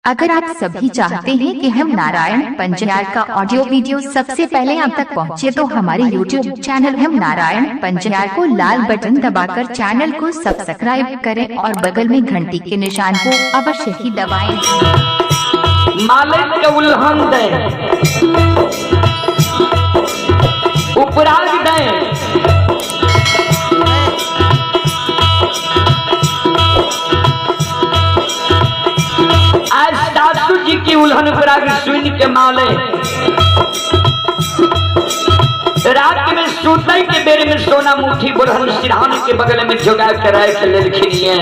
अगर आप सभी चाहते हैं कि हम नारायण पंजयार का ऑडियो वीडियो सबसे पहले आप तक पहुंचे, तो हमारे YouTube चैनल हम नारायण पंजयार को लाल बटन दबाकर चैनल को सब्सक्राइब करें और बगल में घंटी के निशान को अवश्य ही दबाएं। मालिक के उल्हन दे, उपराग दे, आज सासू जी की उल्हन उपराग सुन के माले रात में सूते के बेर में सोना मुट्ठी बुढ़न सिरहान के बगल में जोगा कराए के लेल खिरिए।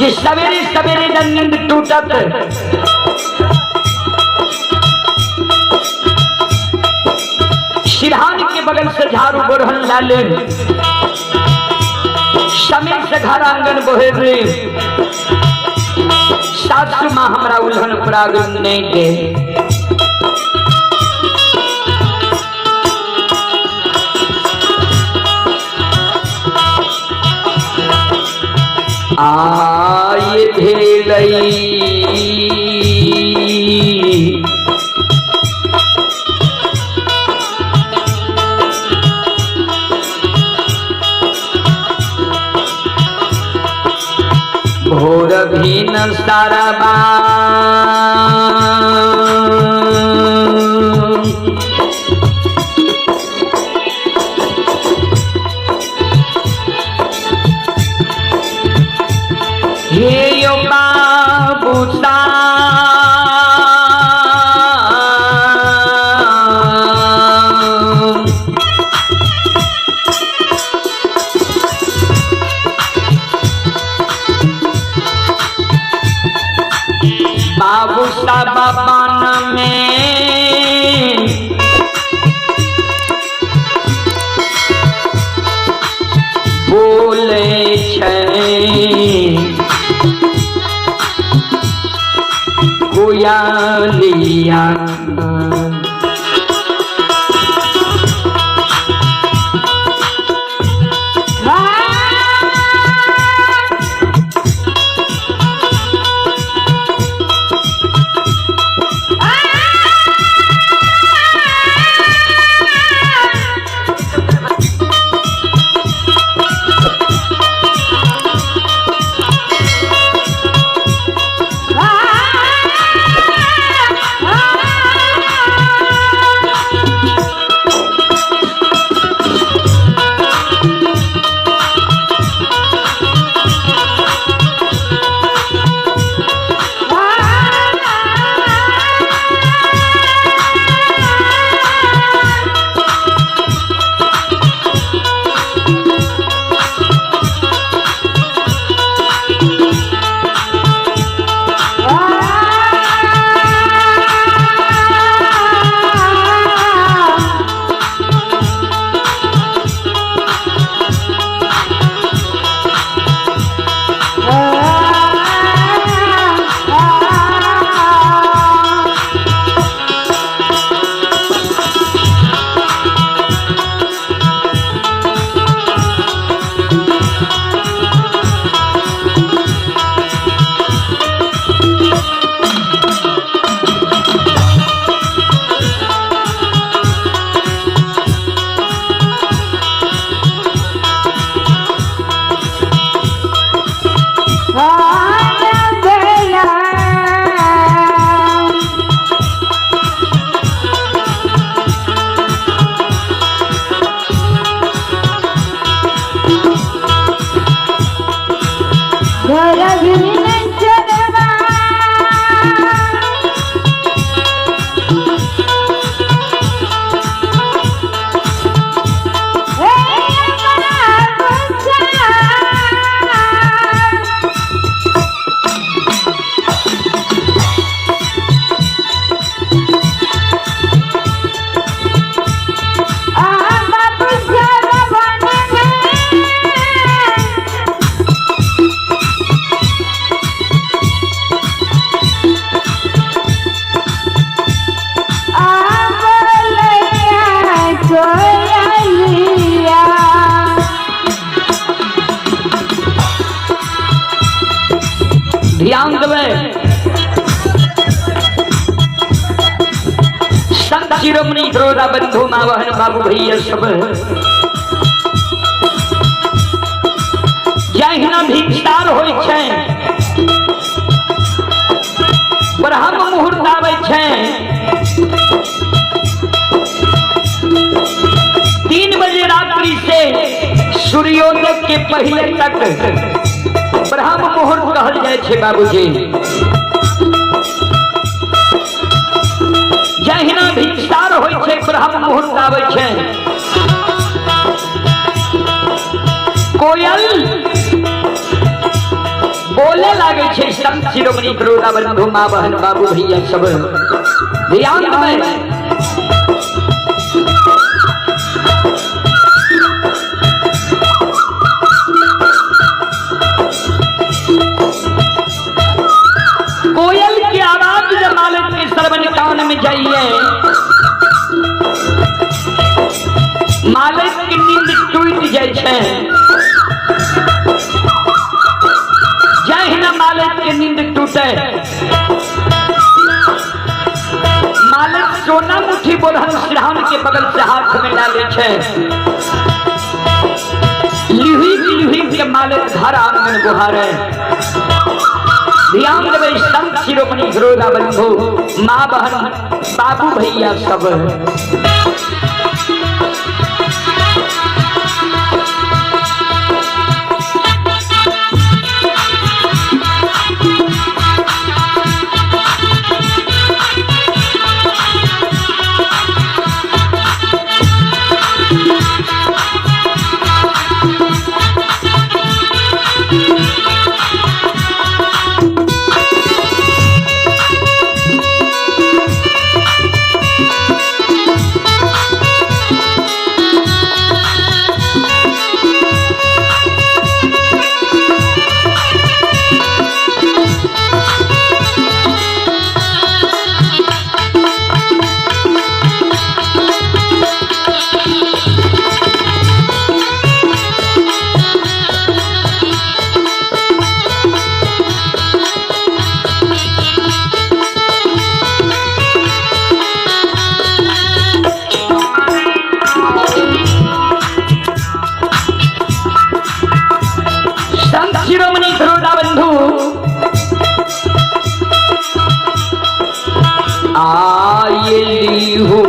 ये सवेरे सवेरे जब नींद टूटत सिरहान के बगल से झाड़ू बोरहन लाले समय से घर आंगन बोहे रे सासू माँ हमरा उल्हन पराग नहीं दे। आये भेलई भोर भी न सारा हे यो बाबू बाबू साहब बन में बोले कोयलिया शिरोमणि श्रोता बंधु माँ बहन बाबू भैया सब जहिना भिक्षार होइ छै ब्रह्म मुहूर्त आबै छै 3 बजे रात्रि से सूर्योदय के पहले तक ब्रह्म मुहूर्त कहल जाय छै बाबूजी। जहिना भिक्षार होइ छै ब्रह्म मुहूर्त आबै छै कोयल बोले लागे छै संत शिरोमणि श्रोता बंधु माँ बहन बाबू भैया सब ध्यान में कोयल की आवाज जब मालिक के श्रवण कान में जाइए मालिक की नींद टूट जाए छै। जहिना मालिक के नींद टूटे मालिक सोना मुट्ठी बोलहन सिरहान के बगल से हाथ में डाले छै लिही के मालिक घर आंगन बुहारे। ध्यान देवे संत शिरोमणि श्रोता बंधु माँ बहन बाबू भैया सब शिरोमणि श्रोता बंधु आयली हो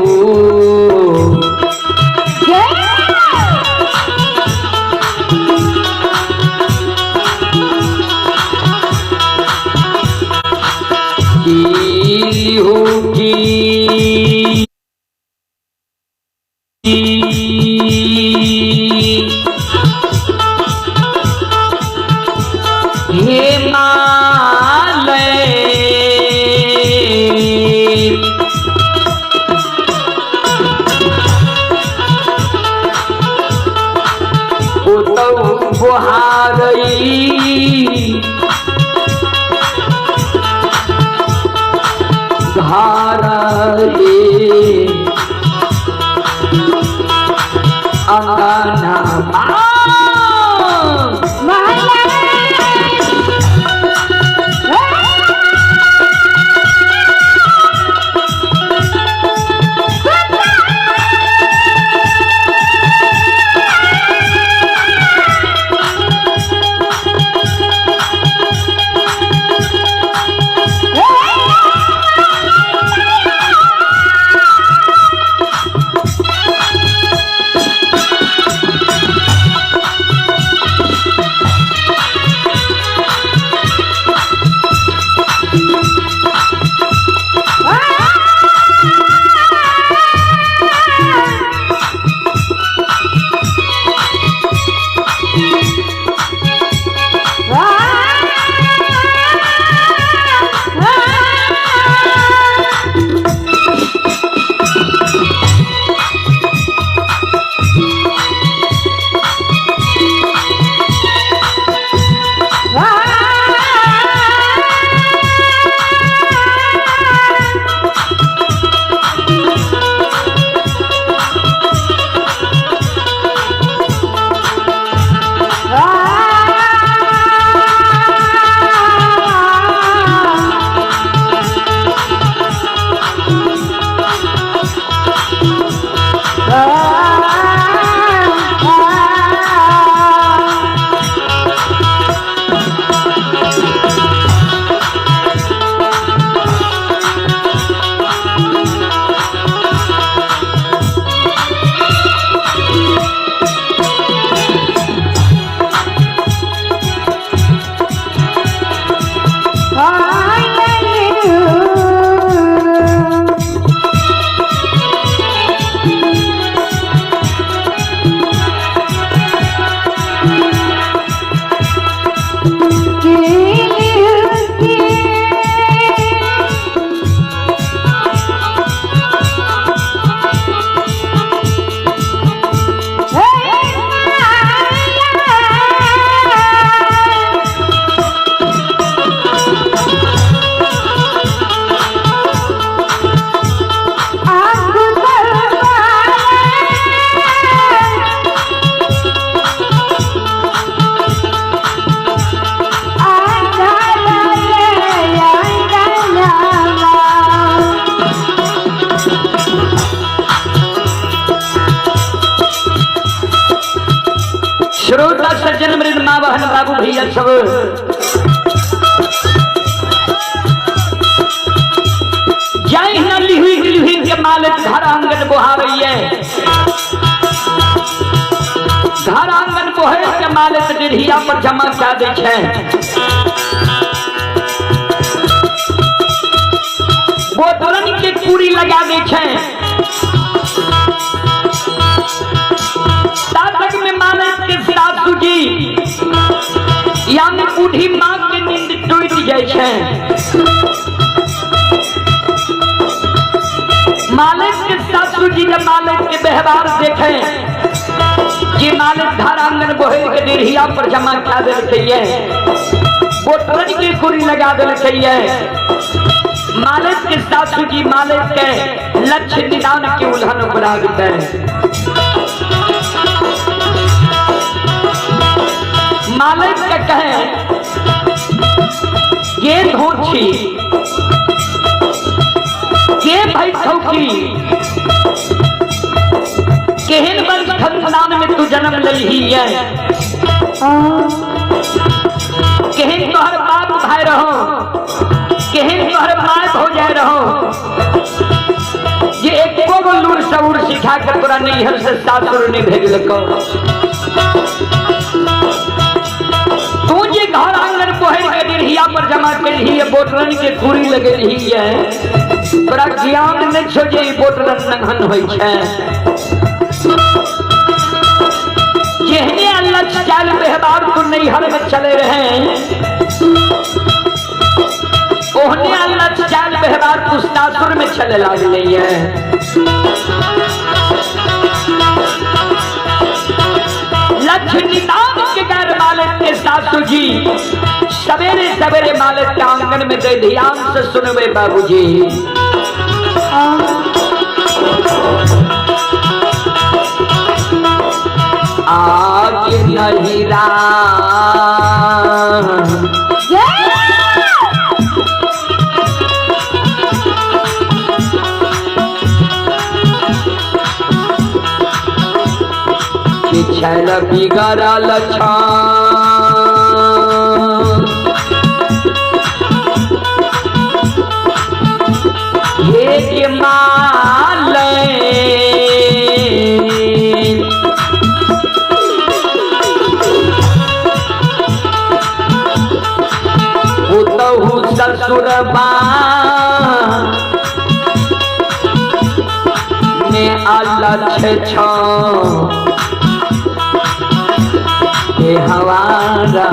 श्रोता सज्जन मृद माँ बहन बाबू भैया सब जाई न लिहुई के मालिक घर आंगन बोहावैये घर आंगन बोहे के मालिक डिढ़िया पर जमा क्या दै छै बोतलन के कूड़ी लगा दै छै तातक में मालिक के सासू जी यानी बूढ़ी माँ के नींद टूट जाए छै मालिक के सासू जी जब मालिक के व्यवहार देखे कि मालिक घर आंगन बोहर के डिढ़िया पर जमा क्या दिल बोतलन की कुरी लगा दिल मालिक के सासू जी मालिक के लक्ष्य निदान के उल्हन बना देते मालिक के कहे ये धोछी के भाई ठौकी केहन वंश खानदान में तू जन्म लही है केहन तोहर बाप भाई रहो केहन तोहर माय हो जाए रहो ये एको गो लूर सऊर सिखा कर तोरा नैहर से सासुर ने भेजलको तू जे घर आंगन बोहर के डिढ़िया पर जमा करी है बोतलन के कूड़ी लगेली है तोरा ज्ञान नहीं छो जे बोतलन नंगन होइ छै जेहने अल्लाह चाल व्यवहार तू नैहर में चले रहे ओहने अल्लाह चाल व्यवहार तू सासुर में चले लागले है लक्ष्य निदान के घर मालिक के सासू जी सवेरे सवेरे मालिक के आंगन में गए ध्यान से सुनवे बाबूजी आगे नहीं छल बिगड़ल ये के माले उतहु ससुरबा में अलक्ष छो हवारा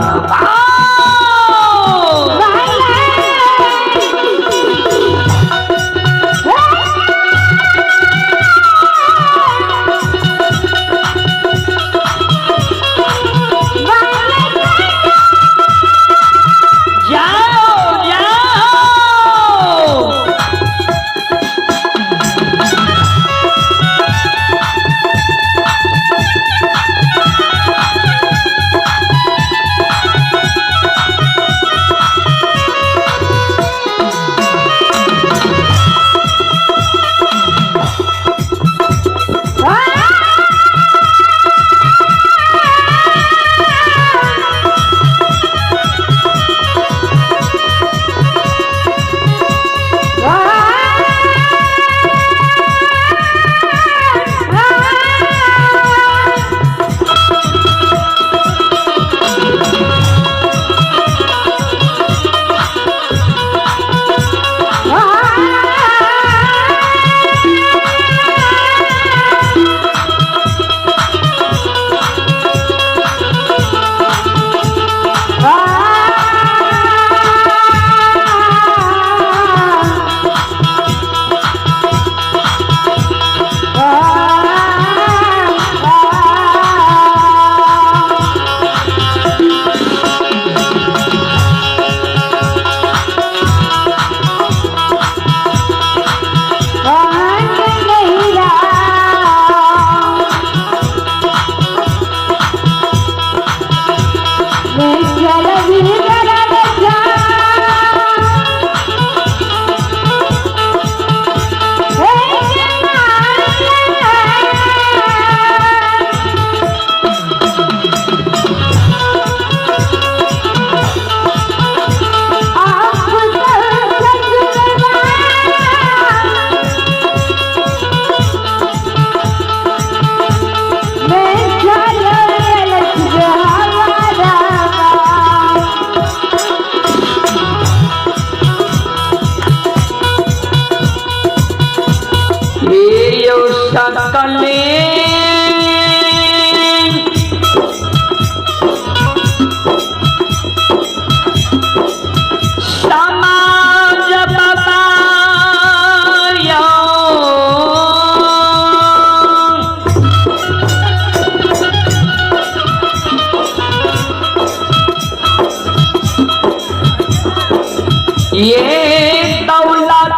ये दौलत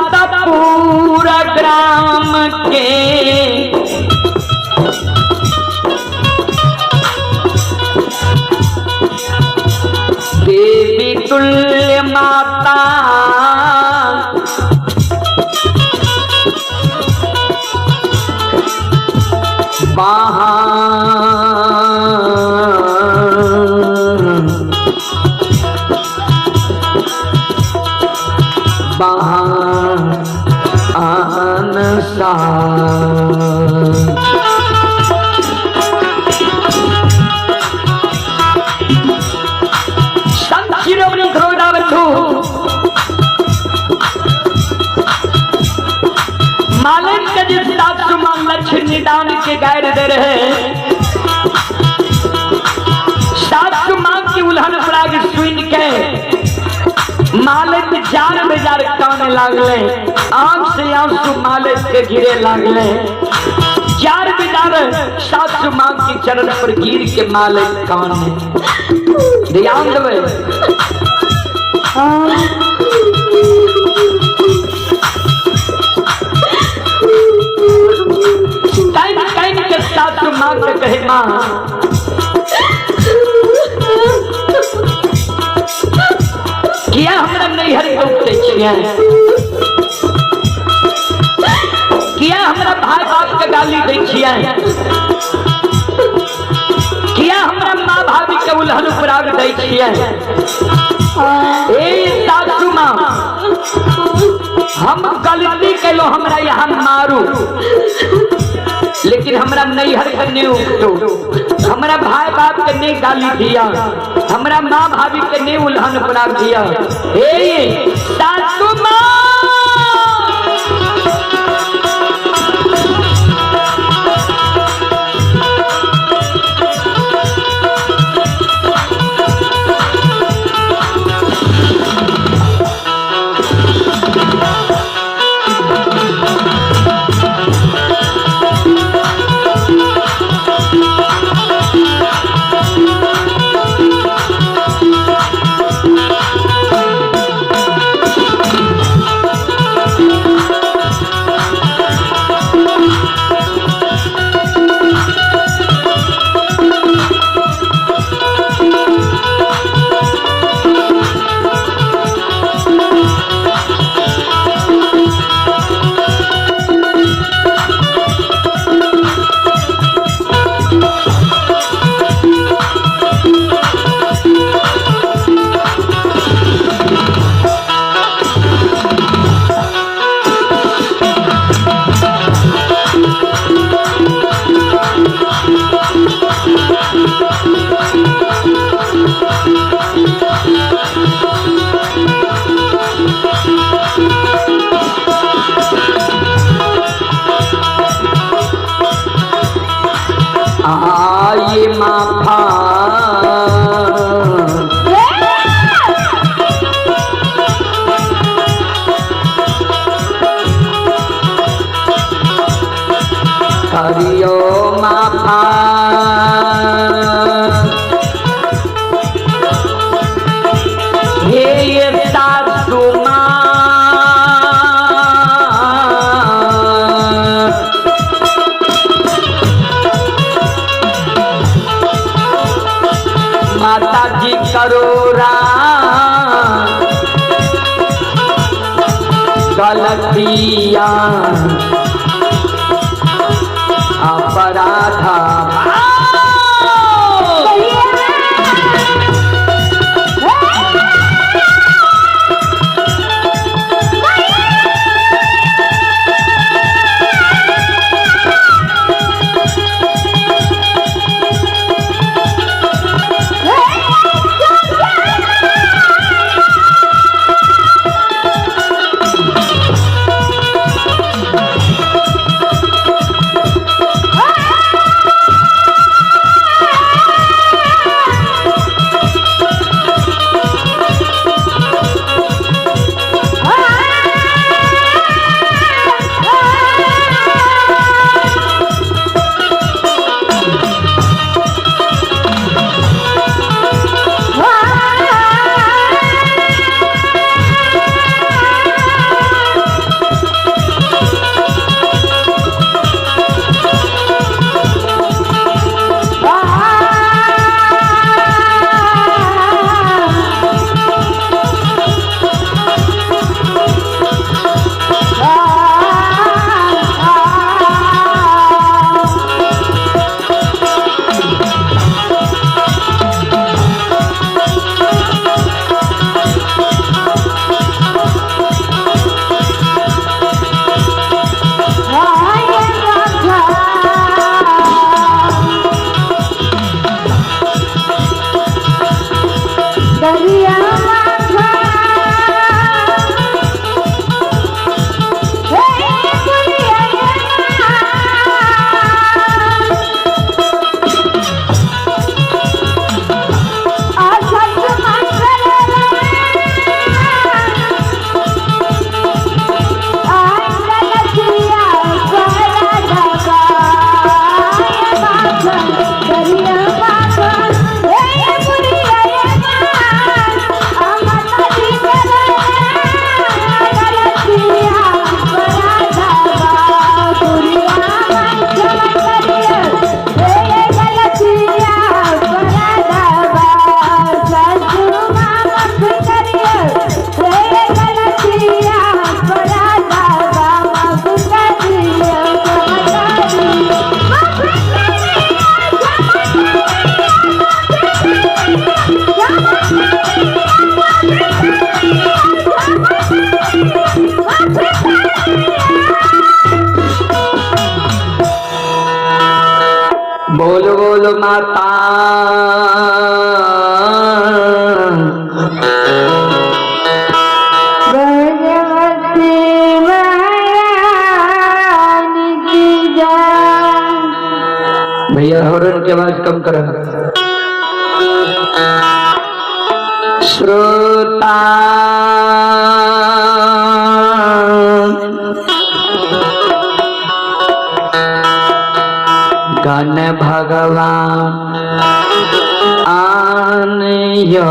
पूरा ग्राम के देवी तुल्य माता मालिक के जिस सासुमान लक्ष्मी दान के गैर दे रहे सासुमान की उल्हन पराग सुन के मालिक जार बेजार काने लागले आंख से आंसू मालिक के गिरे लागले जार बेजार सासुमान की चरण पर गिर के मालिक काने ध्यान देवे टाइम के साथ मां के कहे मां किया हमरा नैहर के उठे छिए किया हमरा भाई बाप के गाली दै छिए किया हमरा मां भाभी के उल्हन पराग दै छिए ए सासू मां हम गलती कैलो हमरा यहाँ मारू लेकिन हमरा नैहर के नहीं उठो हमरा भाई बाप के नहीं गाली दिया हमरा माँ भाभी के नहीं उल्हन पराग दिया हे सासू माँ ये माफा करियो माफा हे ये सासू माँ माता जी करोरा गलतिया अपराधा बोल बोल माता भगवती महारानी की जय। भैया हॉर्न की आवाज कम करो। श्रोता गण भगवान आन यो